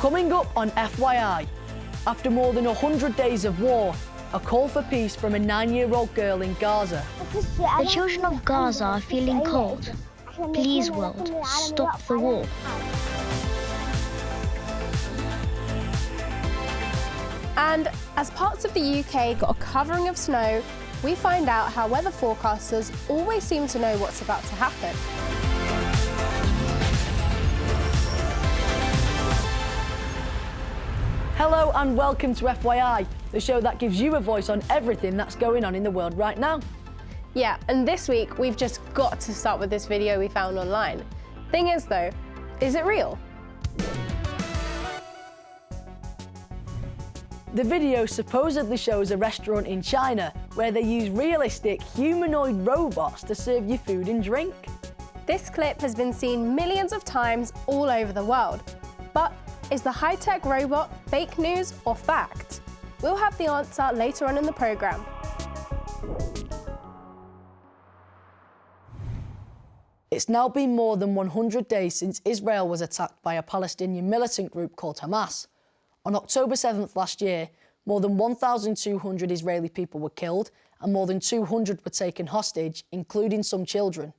Coming up on FYI, after more than 100 days of war, a call for peace from a 9-year-old girl in Gaza. The children of Gaza are feeling cold. Please, world, stop the war. And as parts of the UK got a covering of snow, we find out how weather forecasters always seem to know what's about to happen. Hello and welcome to FYI, the show that gives you a voice on everything that's going on in the world right now. Yeah, and this week we've just got to start with this video we found online. Thing is though, is it real? The video supposedly shows a restaurant in China where they use realistic humanoid robots to serve you food and drink. This clip has been seen millions of times all over the world. But is the high-tech robot fake news or fact? We'll have the answer later on in the programme. It's now been more than 100 days since Israel was attacked by a Palestinian militant group called Hamas. On October 7th last year, more than 1,200 Israeli people were killed and more than 200 were taken hostage, including some children.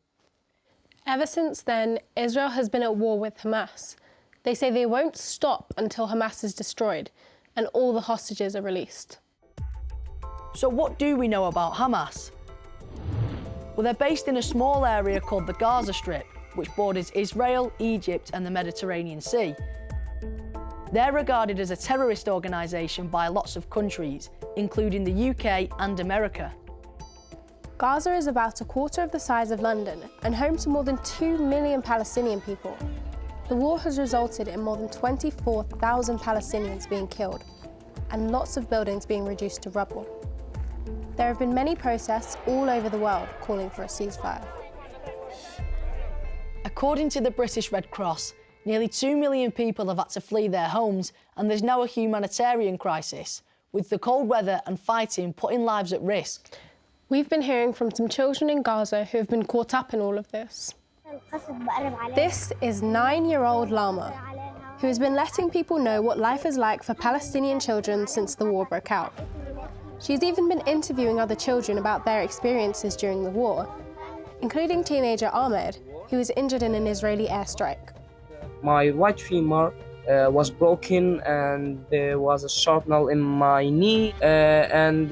Ever since then, Israel has been at war with Hamas. They say they won't stop until Hamas is destroyed and all the hostages are released. So what do we know about Hamas? Well, they're based in a small area called the Gaza Strip, which borders Israel, Egypt and the Mediterranean Sea. They're regarded as a terrorist organisation by lots of countries, including the UK and America. Gaza is about a quarter of the size of London and home to more than 2 million Palestinian people. The war has resulted in more than 24,000 Palestinians being killed and lots of buildings being reduced to rubble. There have been many protests all over the world calling for a ceasefire. According to the British Red Cross, nearly 2 million people have had to flee their homes and there's now a humanitarian crisis, with the cold weather and fighting putting lives at risk. We've been hearing from some children in Gaza who have been caught up in all of this. This is 9-year-old Lama, who has been letting people know what life is like for Palestinian children since the war broke out. She's even been interviewing other children about their experiences during the war, including teenager Ahmed, who was injured in an Israeli airstrike. My right femur was broken and there was a sharp nail in my knee and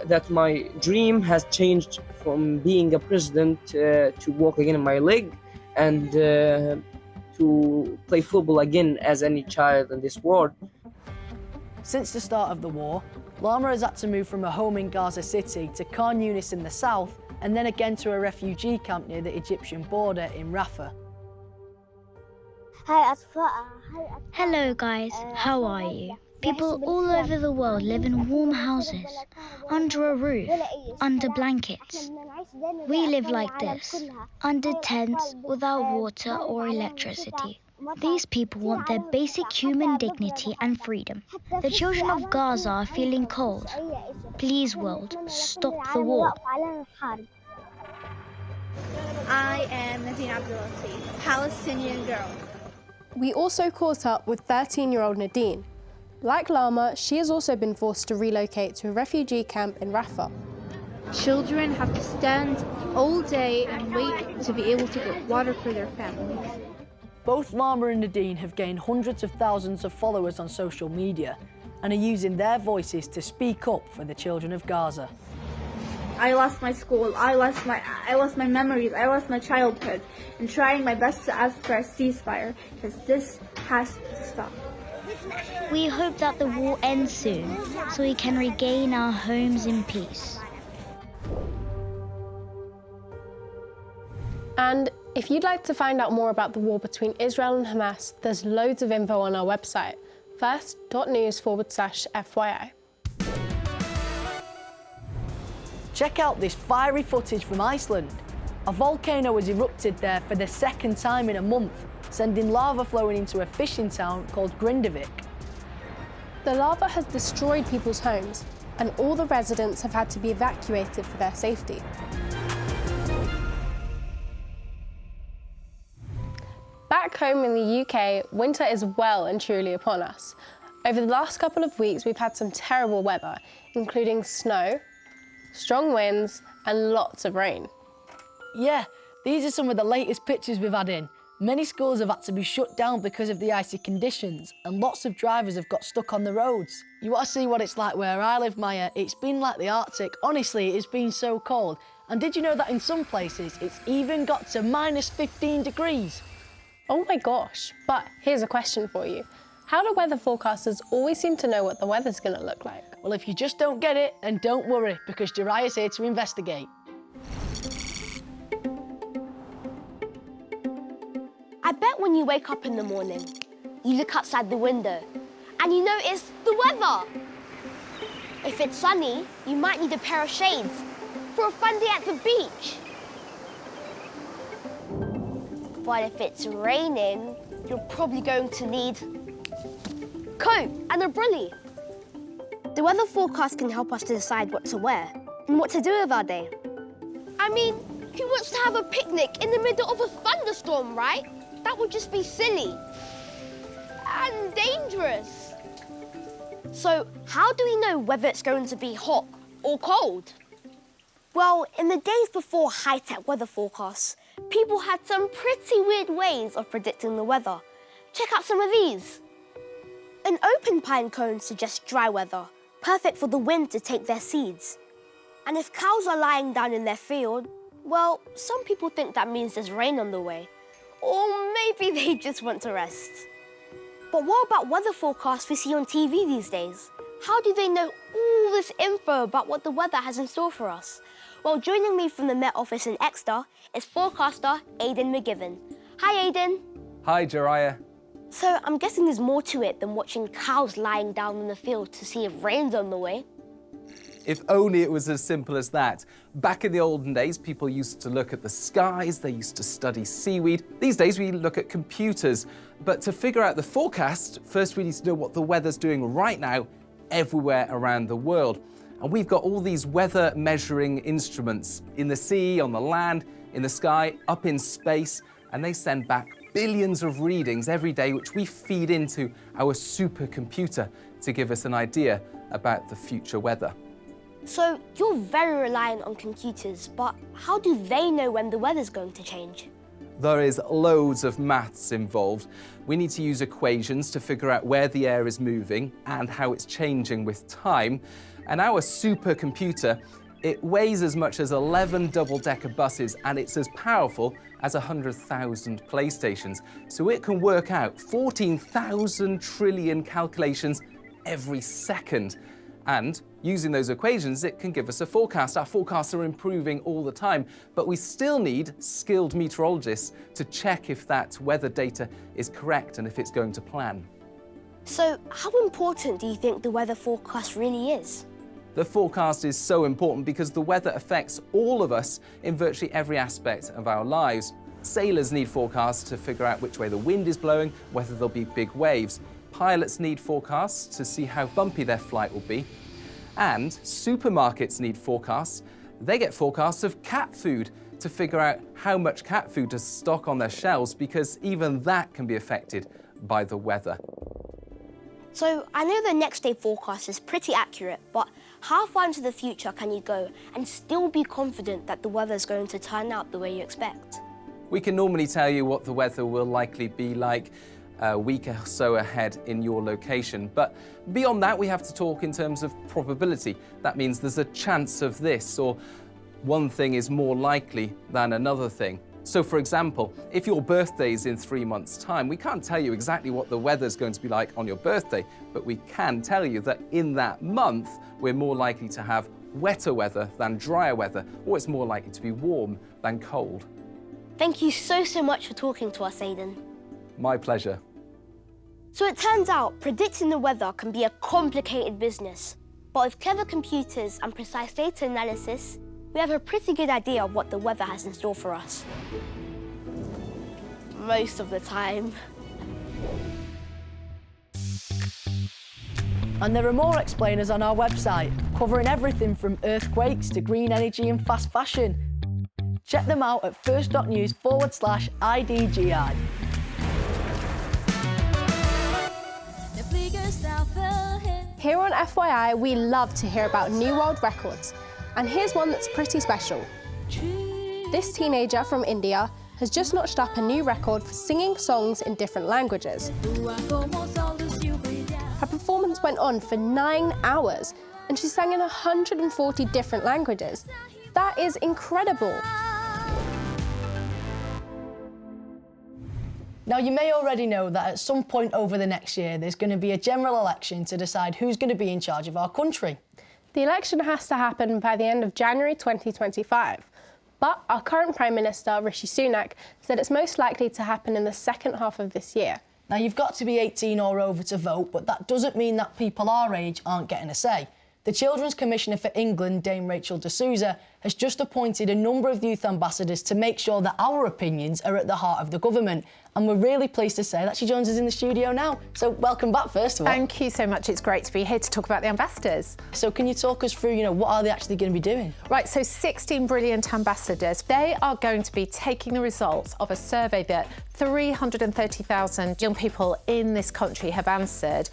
that my dream has changed from being a president to walk again in my leg and to play football again as any child in this world. Since the start of the war, Lama has had to move from a home in Gaza City to Khan Yunis in the south and then again to a refugee camp near the Egyptian border in Rafah. Hello guys, how are you? People all over the world live in warm houses, under a roof, under blankets. We live like this, under tents, without water or electricity. These people want their basic human dignity and freedom. The children of Gaza are feeling cold. Please, world, stop the war. I am Nadine Abdulatif, Palestinian girl. We also caught up with 13-year-old Nadine. Like Lama, she has also been forced to relocate to a refugee camp in Rafah. Children have to stand all day and wait to be able to get water for their families. Both Lama and Nadine have gained hundreds of thousands of followers on social media and are using their voices to speak up for the children of Gaza. I lost my school, I lost my memories, I lost my childhood, and trying my best to ask for a ceasefire, because this has to stop. We hope that the war ends soon, so we can regain our homes in peace. And if you'd like to find out more about the war between Israel and Hamas, there's loads of info on our website, first.news/FYI. Check out this fiery footage from Iceland. A volcano has erupted there for the second time in a month, sending lava flowing into a fishing town called Grindavik. The lava has destroyed people's homes, and all the residents have had to be evacuated for their safety. Back home in the UK, winter is well and truly upon us. Over the last couple of weeks, we've had some terrible weather, including snow, strong winds, and lots of rain. Yeah, these are some of the latest pictures we've had in. Many schools have had to be shut down because of the icy conditions, and lots of drivers have got stuck on the roads. You want to see what it's like where I live, Maya? It's been like the Arctic. Honestly, it's been so cold. And did you know that in some places, it's even got to minus 15 degrees? Oh my gosh, but here's a question for you. How do weather forecasters always seem to know what the weather's going to look like? Well, if you just don't get it, then don't worry, because Jariah's here to investigate. I bet when you wake up in the morning, you look outside the window and you notice the weather. If it's sunny, you might need a pair of shades for a fun day at the beach. But if it's raining, you're probably going to need a coat and a brolly. The weather forecast can help us to decide what to wear and what to do with our day. I mean, who wants to have a picnic in the middle of a thunderstorm, right? That would just be silly and dangerous. So how do we know whether it's going to be hot or cold? Well, in the days before high-tech weather forecasts, people had some pretty weird ways of predicting the weather. Check out some of these. An open pine cone suggests dry weather, perfect for the wind to take their seeds. And if cows are lying down in their field, well, some people think that means there's rain on the way. Or maybe they just want to rest. But what about weather forecasts we see on TV these days? How do they know all this info about what the weather has in store for us? Well, joining me from the Met Office in Exeter is forecaster Aidan McGivern. Hi, Aidan. Hi, Jariah. So I'm guessing there's more to it than watching cows lying down in the field to see if rain's on the way. If only it was as simple as that. Back in the olden days, people used to look at the skies, they used to study seaweed. These days, we look at computers. But to figure out the forecast, first we need to know what the weather's doing right now everywhere around the world. And we've got all these weather measuring instruments in the sea, on the land, in the sky, up in space, and they send back billions of readings every day, which we feed into our supercomputer to give us an idea about the future weather. So you're very reliant on computers, but how do they know when the weather's going to change? There is loads of maths involved. We need to use equations to figure out where the air is moving and how it's changing with time. And our supercomputer, it weighs as much as 11 double-decker buses, and it's as powerful as 100,000 PlayStations. So it can work out 14,000 trillion calculations every second. And using those equations, it can give us a forecast. Our forecasts are improving all the time, but we still need skilled meteorologists to check if that weather data is correct and if it's going to plan. So how important do you think the weather forecast really is? The forecast is so important because the weather affects all of us in virtually every aspect of our lives. Sailors need forecasts to figure out which way the wind is blowing, whether there'll be big waves. Pilots need forecasts to see how bumpy their flight will be. And supermarkets need forecasts. They get forecasts of cat food to figure out how much cat food to stock on their shelves, because even that can be affected by the weather. So I know the next day forecast is pretty accurate, but how far into the future can you go and still be confident that the weather is going to turn out the way you expect? We can normally tell you what the weather will likely be like a week or so ahead in your location. But beyond that, we have to talk in terms of probability. That means there's a chance of this, or one thing is more likely than another thing. So for example, if your birthday is in 3 months' time, we can't tell you exactly what the weather's going to be like on your birthday, but we can tell you that in that month, we're more likely to have wetter weather than drier weather, or it's more likely to be warm than cold. Thank you so much for talking to us, Aidan. My pleasure. So it turns out predicting the weather can be a complicated business. But with clever computers and precise data analysis, we have a pretty good idea of what the weather has in store for us. Most of the time. And there are more explainers on our website, covering everything from earthquakes to green energy and fast fashion. Check them out at first.news/IDGI. Here on FYI, we love to hear about new world records. And here's one that's pretty special. This teenager from India has just notched up a new record for singing songs in different languages. Her performance went on for 9 hours, and she sang in 140 different languages. That is incredible. Now, you may already know that at some point over the next year, there's going to be a general election to decide who's going to be in charge of our country. The election has to happen by the end of January 2025. But our current Prime Minister, Rishi Sunak, said it's most likely to happen in the second half of this year. Now, you've got to be 18 or over to vote, but that doesn't mean that people our age aren't getting a say. The Children's Commissioner for England, Dame Rachel de Souza, has just appointed a number of youth ambassadors to make sure that our opinions are at the heart of the government. And we're really pleased to say that she joins us in the studio now. So welcome back, first of all. Thank you so much. It's great to be here to talk about the ambassadors. So can you talk us through, what are they actually going to be doing? Right, so 16 brilliant ambassadors. They are going to be taking the results of a survey that 330,000 young people in this country have answered,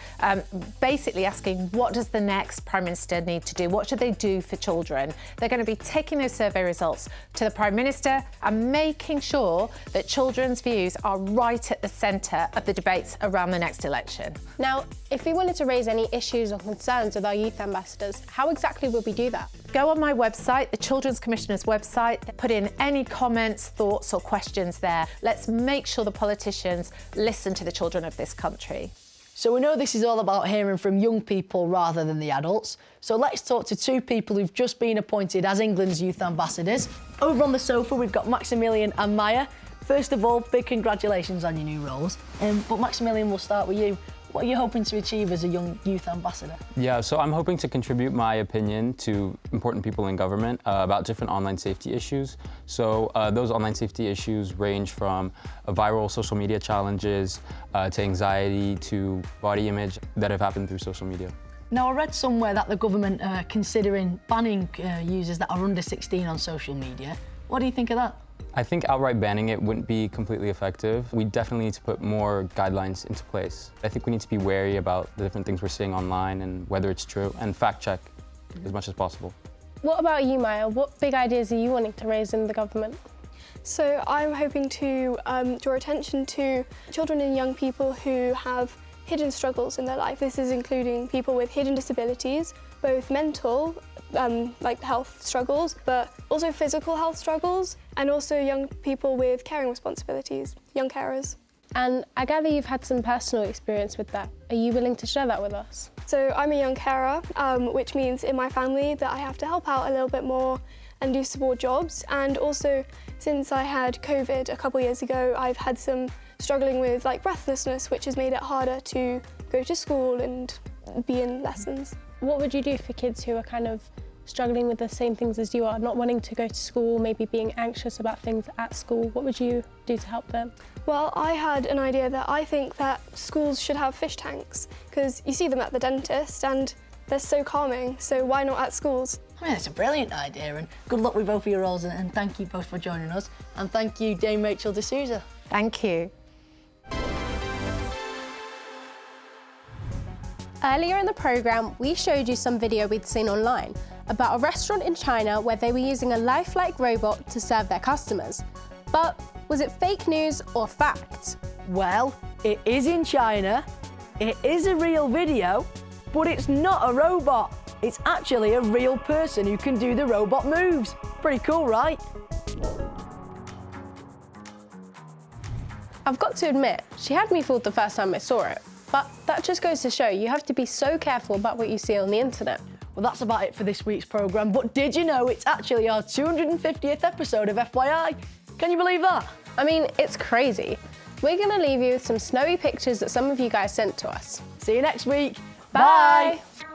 basically asking what does the next Prime Minister need to do? What should they do for children? They're going to be taking those survey results to the Prime Minister and making sure that children's views are right at the centre of the debates around the next election. Now, if we wanted to raise any issues or concerns with our youth ambassadors, how exactly would we do that? Go on my website, the Children's Commissioner's website, put in any comments, thoughts or questions there. Let's make sure the politicians listen to the children of this country. So we know this is all about hearing from young people rather than the adults. So let's talk to two people who've just been appointed as England's youth ambassadors. Over on the sofa, we've got Maximilian and Maya. First of all, big congratulations on your new roles. But Maximilian, we'll start with you. What are you hoping to achieve as a young youth ambassador? Yeah, so I'm hoping to contribute my opinion to important people in government about different online safety issues. So those online safety issues range from viral social media challenges to anxiety to body image that have happened through social media. Now, I read somewhere that the government are considering banning users that are under 16 on social media. What do you think of that? I think outright banning it wouldn't be completely effective. We definitely need to put more guidelines into place. I think we need to be wary about the different things we're seeing online and whether it's true, and fact check as much as possible. What about you, Maya? What big ideas are you wanting to raise in the government? So I'm hoping to draw attention to children and young people who have hidden struggles in their life. This is including people with hidden disabilities, both mental, like health struggles, but also physical health struggles, and also young people with caring responsibilities, young carers. And I gather you've had some personal experience with that. Are you willing to share that with us? So I'm a young carer, which means in my family that I have to help out a little bit more and do support jobs. And also, since I had COVID a couple years ago, I've had some struggling with breathlessness, which has made it harder to go to school and be in lessons. What would you do for kids who are kind of struggling with the same things as you are, not wanting to go to school, maybe being anxious about things at school? What would you do to help them? Well, I had an idea that I think that schools should have fish tanks, because you see them at the dentist and they're so calming, so why not at schools? I mean, it's a brilliant idea, and good luck with both of your roles, and thank you both for joining us. And thank you, Dame Rachel de Souza. Thank you. Earlier in the programme, we showed you some video we'd seen online about a restaurant in China where they were using a lifelike robot to serve their customers. But was it fake news or fact? Well, it is in China, it is a real video, but it's not a robot. It's actually a real person who can do the robot moves. Pretty cool, right? I've got to admit, she had me fooled the first time I saw it. But that just goes to show you have to be so careful about what you see on the internet. Well, that's about it for this week's programme, but did you know it's actually our 250th episode of FYI? Can you believe that? I mean, it's crazy. We're going to leave you with some snowy pictures that some of you guys sent to us. See you next week. Bye. Bye.